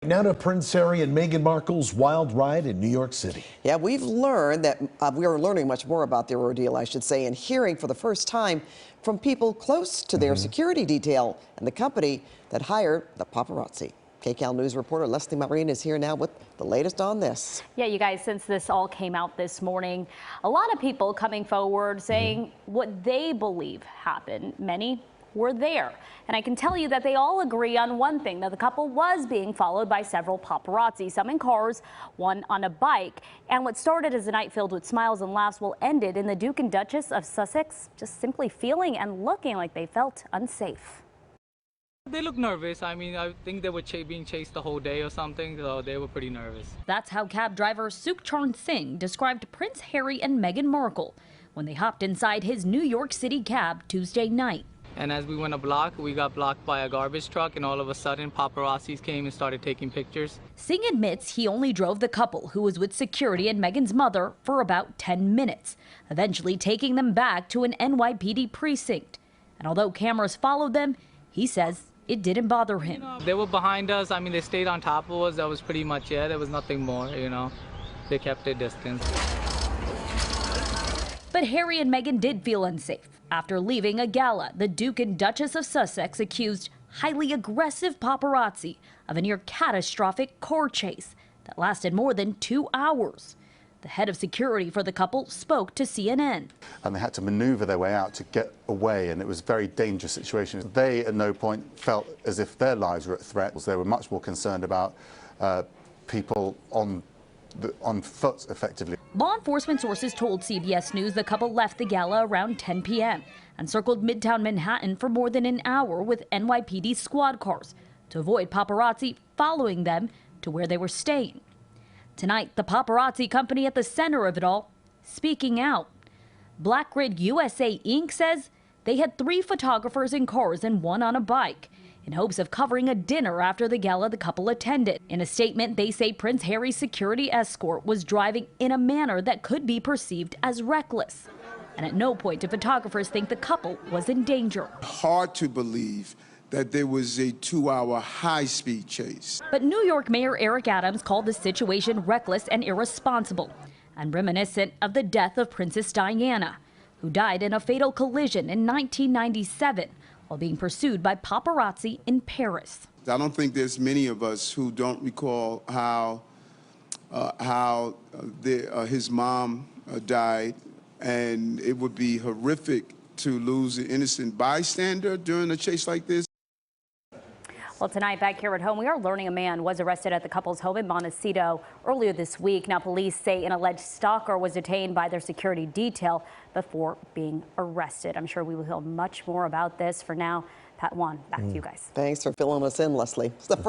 Now to Prince Harry and Meghan Markle's wild ride in New York City. Yeah, we've learned that we are learning much more about their ordeal, I should say, and hearing for the first time from people close to their security detail and the company that hired the paparazzi. KCAL News reporter Lesley Marin is here now with the latest on this. Yeah, you guys, since this all came out this morning, a lot of people coming forward saying what they believe happened. Many were there. And I can tell you that they all agree on one thing, that the couple was being followed by several paparazzi, some in cars, one on a bike. And what started as a night filled with smiles and laughs will ended in the Duke and Duchess of Sussex just simply feeling and looking like they felt unsafe. They look nervous. I mean, I think they were being chased the whole day or something, so they were pretty nervous. That's how cab driver Sukhcharn Singh described Prince Harry and Meghan Markle when they hopped inside his New York City cab Tuesday night. And as we went a block, we got blocked by a garbage truck, and all of a sudden paparazzis came and started taking pictures. Singh admits he only drove the couple, who was with security and Meghan's mother, for about 10 minutes, eventually taking them back to an NYPD precinct. And although cameras followed them, he says it didn't bother him. They were behind us. I mean, they stayed on top of us. That was pretty much it. There was nothing more, They kept their distance. But Harry and Meghan did feel unsafe. After leaving a gala, the Duke and Duchess of Sussex accused highly aggressive paparazzi of a near catastrophic car chase that lasted more than 2 hours. The head of security for the couple spoke to CNN. And they had to maneuver their way out to get away, and it was a very dangerous situation. They at no point felt as if their lives were at threat. They were much more concerned about people on foot, effectively. Law enforcement sources told CBS News the couple left the gala around 10 p.m. and circled Midtown Manhattan for more than an hour with NYPD squad cars to avoid paparazzi following them to where they were staying. Tonight, the paparazzi company at the center of it all speaking out. Black Grid USA Inc. says they had 3 photographers in cars and 1 on a bike, in hopes of covering a dinner after the gala the couple attended. In a statement, they say Prince Harry's security escort was driving in a manner that could be perceived as reckless. And at no point do photographers think the couple was in danger. Hard to believe that there was a 2-hour high-speed chase. But New York Mayor Eric Adams called the situation reckless and irresponsible, and reminiscent of the death of Princess Diana, who died in a fatal collision in 1997. While being pursued by paparazzi in Paris. I don't think there's many of us who don't recall how his mom died, and it would be horrific to lose an innocent bystander during a chase like this. Well, tonight back here at home, we are learning a man was arrested at the couple's home in Montecito earlier this week. Now, police say an alleged stalker was detained by their security detail before being arrested. I'm sure we will hear much more about this. For now, Pat Juan, back to you guys. Thanks for filling us in, Lesley. It's the first